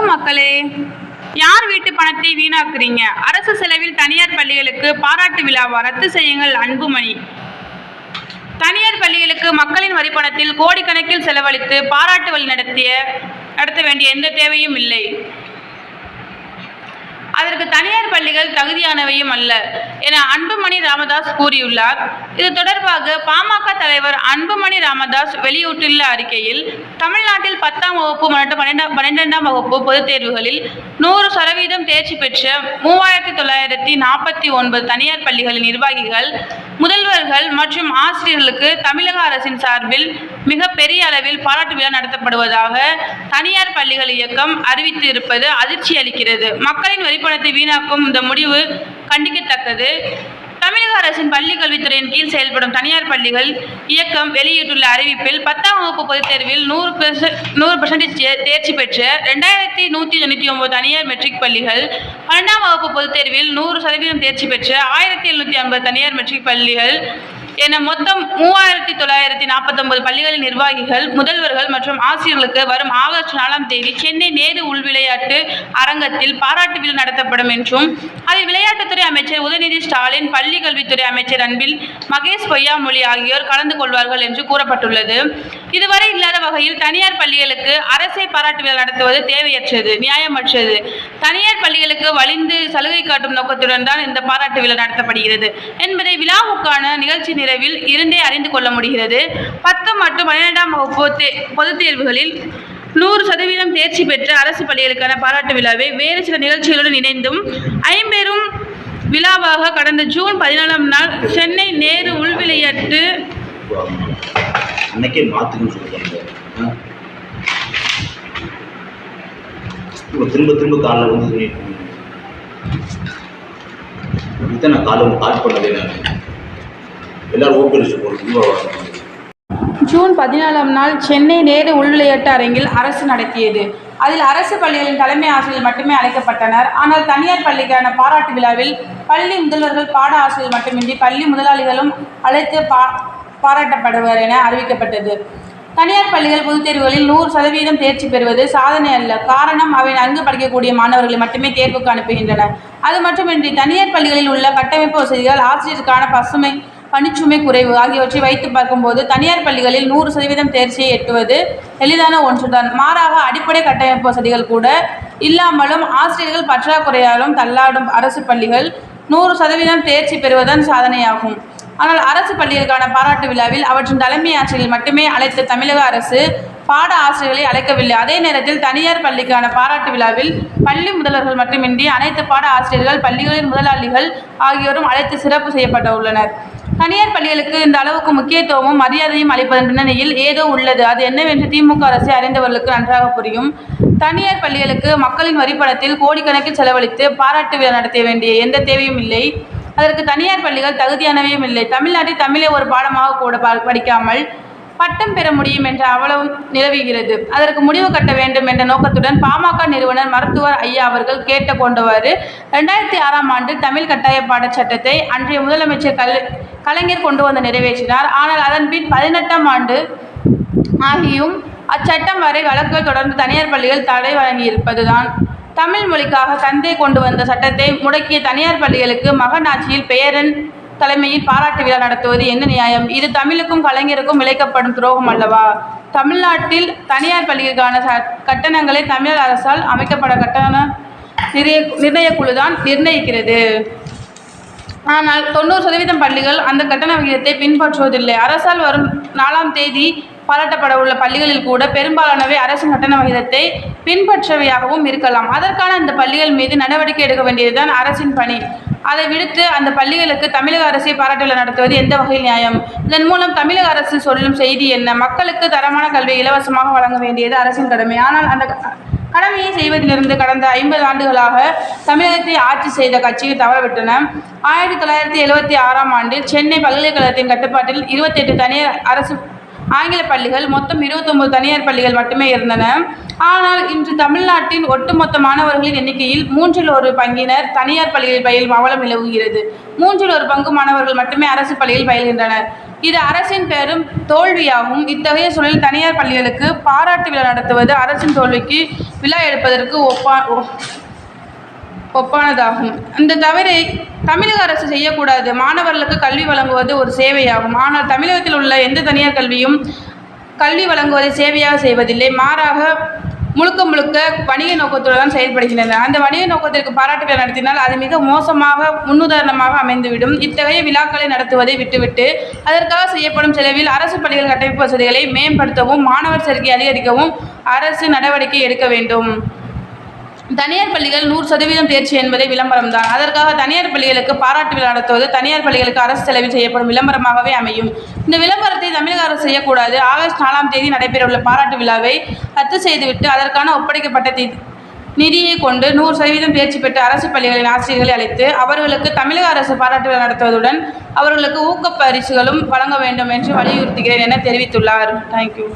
வணக்கம் மக்களே. யார் வீட்டு பணத்தை வீணாக்குறீங்க? அரசு செலவில் தனியார் பள்ளிகளுக்கு பாராட்டு விழாவா? ரத்து செய்யுங்கள் அன்புமணி. தனியார் பள்ளிகளுக்கு மக்களின் வரிப்பணத்தில் கோடிக்கணக்கில் செலவழித்து பாராட்டு விழா நடத்த வேண்டிய எந்த தேவையும் இல்லை. அதற்கு தனியார் பள்ளிகள் தகுதியானவையும் அல்ல என அன்புமணி ராமதாஸ் கூறியுள்ளார். இது தொடர்பாக பாமக தலைவர் அன்புமணி ராமதாஸ் வெளியிட்டுள்ள அறிக்கையில், தமிழ்நாட்டில் 10ஆம் வகுப்பு மற்றும் 12ஆம் வகுப்பு பொதுத் தேர்வுகளில் 100% தேர்ச்சி பெற்ற 3949 தனியார் பள்ளிகளின் நிர்வாகிகள், முதல்வர்கள் மற்றும் ஆசிரியர்களுக்கு தமிழக அரசின் சார்பில் மிக பெரிய அளவில் பாராட்டு விழா நடத்தப்படுவதாக தனியார் பள்ளிகள் இயக்கம் அறிவித்து இருப்பது அதிர்ச்சி அளிக்கிறது. மக்களின் வரிப்பணத்தை வீணாக்கும் இந்த முடிவு கண்டிக்கத்தக்கது. தமிழக அரசின் பள்ளி கல்வித்துறையின் கீழ் செயல்படும் தனியார் பள்ளிகள் இயக்கம் வெளியிட்டுள்ள அறிவிப்பில், 10ஆம் வகுப்பு பொதுத் தேர்வில் 100% தேர்ச்சி பெற்ற 2199 தனியார் மெட்ரிக் பள்ளிகள், 12ஆம் வகுப்பு பொதுத் தேர்வில் 100% தேர்ச்சி பெற்ற 1750 தனியார் மெட்ரிக் பள்ளிகள் என மொத்தம் 3949 பள்ளிகளின் நிர்வாகிகள், முதல்வர்கள் மற்றும் ஆசிரியர்களுக்கு வரும் ஆகஸ்ட் 4ஆம் தேதி சென்னை நேரு உள்விளையாட்டு அரங்கத்தில் பாராட்டு விழா நடத்தப்படும் என்றும், அதில் விளையாட்டுத்துறை அமைச்சர் உதயநிதி ஸ்டாலின், பள்ளி கல்வித்துறை அமைச்சர் அன்பில் மகேஷ் பொய்யாமொழி ஆகியோர் கலந்து கொள்வார்கள் என்று கூறப்பட்டுள்ளது. இதுவரை இல்லாத வகையில் தனியார் பள்ளிகளுக்கு அரசை பாராட்டு விழா நடத்துவது தேவையற்றது, நியாயமற்றது. தனியார் பள்ளிகளுக்கு வலிந்து சலுகை காட்டும் நோக்கத்துடன் தான் இந்த பாராட்டு விழா நடத்தப்படுகிறது என்பதை விழாவுக்கான நிகழ்ச்சி நிறைவில் இருந்தே அறிந்து கொள்ள முடிகிறது. 10 மற்றும் 12ஆம் வகுப்பு பொதுத் தேர்வுகளில் 100% தேர்ச்சி பெற்ற அரசு பள்ளிகளுக்கான பாராட்டு விழாவை வேறு சில நிகழ்ச்சிகளுடன் இணைந்தும் ஐம்பெரும் விழாவாக கடந்த ஜூன் 14ஆம் நாள் சென்னை நேரு உள்விளையாட்டு திரும்ப காலைல வந்து நான் காலையில் கால் பண்ணவே எல்லாரும் ஜூன் 14ஆம் நாள் சென்னை நேரு உள்விளையாட்டு அரங்கில் அரசு நடத்தியது. அதில் அரசு பள்ளிகளின் தலைமை ஆசிரியர்கள் மட்டுமே அழைக்கப்பட்டனர். ஆனால் தனியார் பள்ளிக்கான பாராட்டு விழாவில் பள்ளி முதல்வர்கள், பாட ஆசிரியர்கள் மட்டுமின்றி பள்ளி முதலாளிகளும் அழைத்து பாராட்டப்படுவர் என அறிவிக்கப்பட்டது. தனியார் பள்ளிகள் பொதுத் தேர்வுகளில் 100% தேர்ச்சி பெறுவது சாதனை அல்ல. காரணம், அவை நன்கு படிக்கக்கூடிய மாணவர்களை மட்டுமே தேர்வுக்கு அனுப்புகின்றன. அது மட்டுமின்றி தனியார் பள்ளிகளில் உள்ள கட்டமைப்பு வசதிகள், ஆசிரியருக்கான பணிச்சுமை குறைவு ஆகியவற்றை வைத்து பார்க்கும்போது தனியார் பள்ளிகளில் 100% தேர்ச்சியை எட்டுவது எளிதான ஒன்றுதான். மாறாக அடிப்படை கட்டமைப்பு வசதிகள் கூட இல்லாமலும் ஆசிரியர்கள் பற்றாக்குறையாலும் தள்ளாடும் அரசு பள்ளிகள் 100% தேர்ச்சி பெறுவதன் சாதனையாகும். ஆனால் அரசு பள்ளிகளுக்கான பாராட்டு விழாவில் அவற்றின் தலைமை ஆசிரியர்கள் மட்டுமே அழைத்த தமிழக அரசு பாட ஆசிரியர்களை அழைக்கவில்லை. அதே நேரத்தில் தனியார் பள்ளிக்கான பாராட்டு விழாவில் பள்ளி முதல்வர்கள் மட்டுமின்றி அனைத்து பாட ஆசிரியர்கள், பள்ளிகளின் முதலாளிகள் ஆகியோரும் அழைத்து சிறப்பு செய்யப்பட்டுள்ளனர். தனியார் பள்ளிகளுக்கு இந்த அளவுக்கு முக்கியத்துவமும் மரியாதையும் அளிப்பதன் பின்னணியில் ஏதோ உள்ளது. அது என்னவென்று திமுக அரசை அறிந்தவர்களுக்கு நன்றாக புரியும். தனியார் பள்ளிகளுக்கு மக்களின் வரிப்பணத்தில் கோடிக்கணக்கில் செலவழித்து பாராட்டு விழா நடத்த வேண்டிய எந்த தேவையும் இல்லை. அதற்கு தனியார் பள்ளிகள் தகுதியானவையும் இல்லை. தமிழ்நாட்டில் தமிழை ஒரு பாடமாக கூட படிக்காமல் பட்டம் பெற முடியும் என்ற அவ்வளவு நிலவுகிறது. அதற்கு முடிவு கட்ட வேண்டும் என்ற நோக்கத்துடன் பாமக நிறுவனர் மருத்துவர் ஐயா அவர்கள் கேட்டுக்கொண்டவாறு 2006ஆம் ஆண்டு தமிழ் கட்டாய பாடச் சட்டத்தை அன்றைய முதலமைச்சர் கலைஞர் கொண்டு வந்து நிறைவேற்றினார். ஆனால் அதன் பின் 18ஆம் ஆண்டு ஆகியும் அச்சட்டம் வரை வழக்குகள் தொடர்ந்து தனியார் பள்ளிகள் தடை வழங்கியிருப்பதுதான். தமிழ் மொழிக்காக தந்தை கொண்டு வந்த சட்டத்தை முடக்கிய தனியார் பள்ளிகளுக்கு மகன் ஆட்சியில் பெயரன் தலைமையில் பாராட்டு விழா நடத்துவது என்ன நியாயம்? இது தமிழுக்கும் கலைஞருக்கும் இழைக்கப்படும் துரோகம் அல்லவா? தமிழ்நாட்டில் தனியார் பள்ளிகளுக்கான கட்டணங்களை தமிழக அரசால் அமைக்கப்பட கட்டண நிர்ணய குழுதான் நிர்ணயிக்கிறது. ஆனால் 90% பள்ளிகள் அந்த கட்டண விகிதத்தை பின்பற்றுவதில்லை. அரசால் வரும் 4ஆம் தேதி பாராட்டப்பட உள்ள பள்ளிகளில் கூட பெரும்பாலானவை அரசின் கட்டண விகிதத்தை பின்பற்றவையாகவும் இருக்கலாம். அதற்கான அந்த பள்ளிகள் மீது நடவடிக்கை எடுக்க வேண்டியதுதான் அரசின் பணி. அதை விடுத்து அந்த பள்ளிகளுக்கு தமிழக அரசை பாராட்டு விழா நடத்துவது எந்த வகையில் நியாயம்? இதன் மூலம் தமிழக அரசு சொல்லும் செய்தி என்ன? மக்களுக்கு தரமான கல்வியை இலவசமாக வழங்க வேண்டியது அரசின் கடமை. ஆனால் அந்த கடமையை செய்வதிலிருந்து கடந்த 50 ஆண்டுகளாக தமிழகத்தை ஆட்சி செய்த கட்சிகள் தவறவிட்டன. 1976ஆம் ஆண்டில் சென்னை பல்கலைக்கழகத்தின் கட்டுப்பாட்டில் 28 தனியார் அரசு ஆங்கில பள்ளிகள், மொத்தம் 29 தனியார் பள்ளிகள் மட்டுமே இருந்தன. ஆனால் இன்று தமிழ்நாட்டின் ஒட்டுமொத்த மாணவர்களின் எண்ணிக்கையில் 1/3 பங்கினர் தனியார் பள்ளிகளில் பயிலும் அவலம் நிலவுகிறது. 1/3 பங்கு மாணவர்கள் மட்டுமே அரசு பள்ளியில் பயில்கின்றனர். இது அரசின் பெரும் தோல்வியாகும். இத்தகைய சூழலில் தனியார் பள்ளிகளுக்கு பாராட்டு விழா நடத்துவது அரசின் தோல்விக்கு விழா எடுப்பதற்கு ஒப்பானதாகும். இந்த தவறை தமிழக அரசு செய்யக்கூடாது. மாணவர்களுக்கு கல்வி வழங்குவது ஒரு சேவையாகும். ஆனால் தமிழகத்தில் உள்ள எந்த தனியார் கல்வி வழங்குவதை சேவையாக செய்வதில்லை. மாறாக முழுக்க வணிக நோக்கத்தோடு தான் செயல்படுகின்றன. அந்த வணிக நோக்கத்திற்கு பாராட்டு விழா நடத்தினால் அது மிக மோசமாக முன்னுதாரணமாக அமைந்துவிடும். இத்தகைய விழாக்களை நடத்துவதை விட்டுவிட்டு அதற்காக செய்யப்படும் செலவில் அரசு பள்ளிகள் கட்டமைப்பு வசதிகளை மேம்படுத்தவும் மாணவர் சேர்க்கை அதிகரிக்கவும் அரசு நடவடிக்கை எடுக்க வேண்டும். தனியார் பள்ளிகள் 100% தேர்ச்சி என்பதே விளம்பரம்தான். அதற்காக தனியார் பள்ளிகளுக்கு பாராட்டு விழா நடத்துவது தனியார் பள்ளிகளுக்கு அரசு செலவில் செய்யப்படும் விளம்பரமாகவே அமையும். இந்த விளம்பரத்தை தமிழக அரசு செய்யக்கூடாது. ஆகஸ்ட் 4ஆம் தேதி நடைபெறவுள்ள பாராட்டு விழாவை ரத்து செய்துவிட்டு அதற்கான ஒப்படைக்கப்பட்ட நிதியை கொண்டு 100% தேர்ச்சி பெற்ற அரசு பள்ளிகளின் ஆசிரியர்களை அழைத்து அவர்களுக்கு தமிழக அரசு பாராட்டு விழா நடத்துவதுடன் அவர்களுக்கு ஊக்கப் பரிசுகளும் வழங்க வேண்டும் என்று வலியுறுத்துகிறேன் என தெரிவித்துள்ளார். தேங்க்யூ.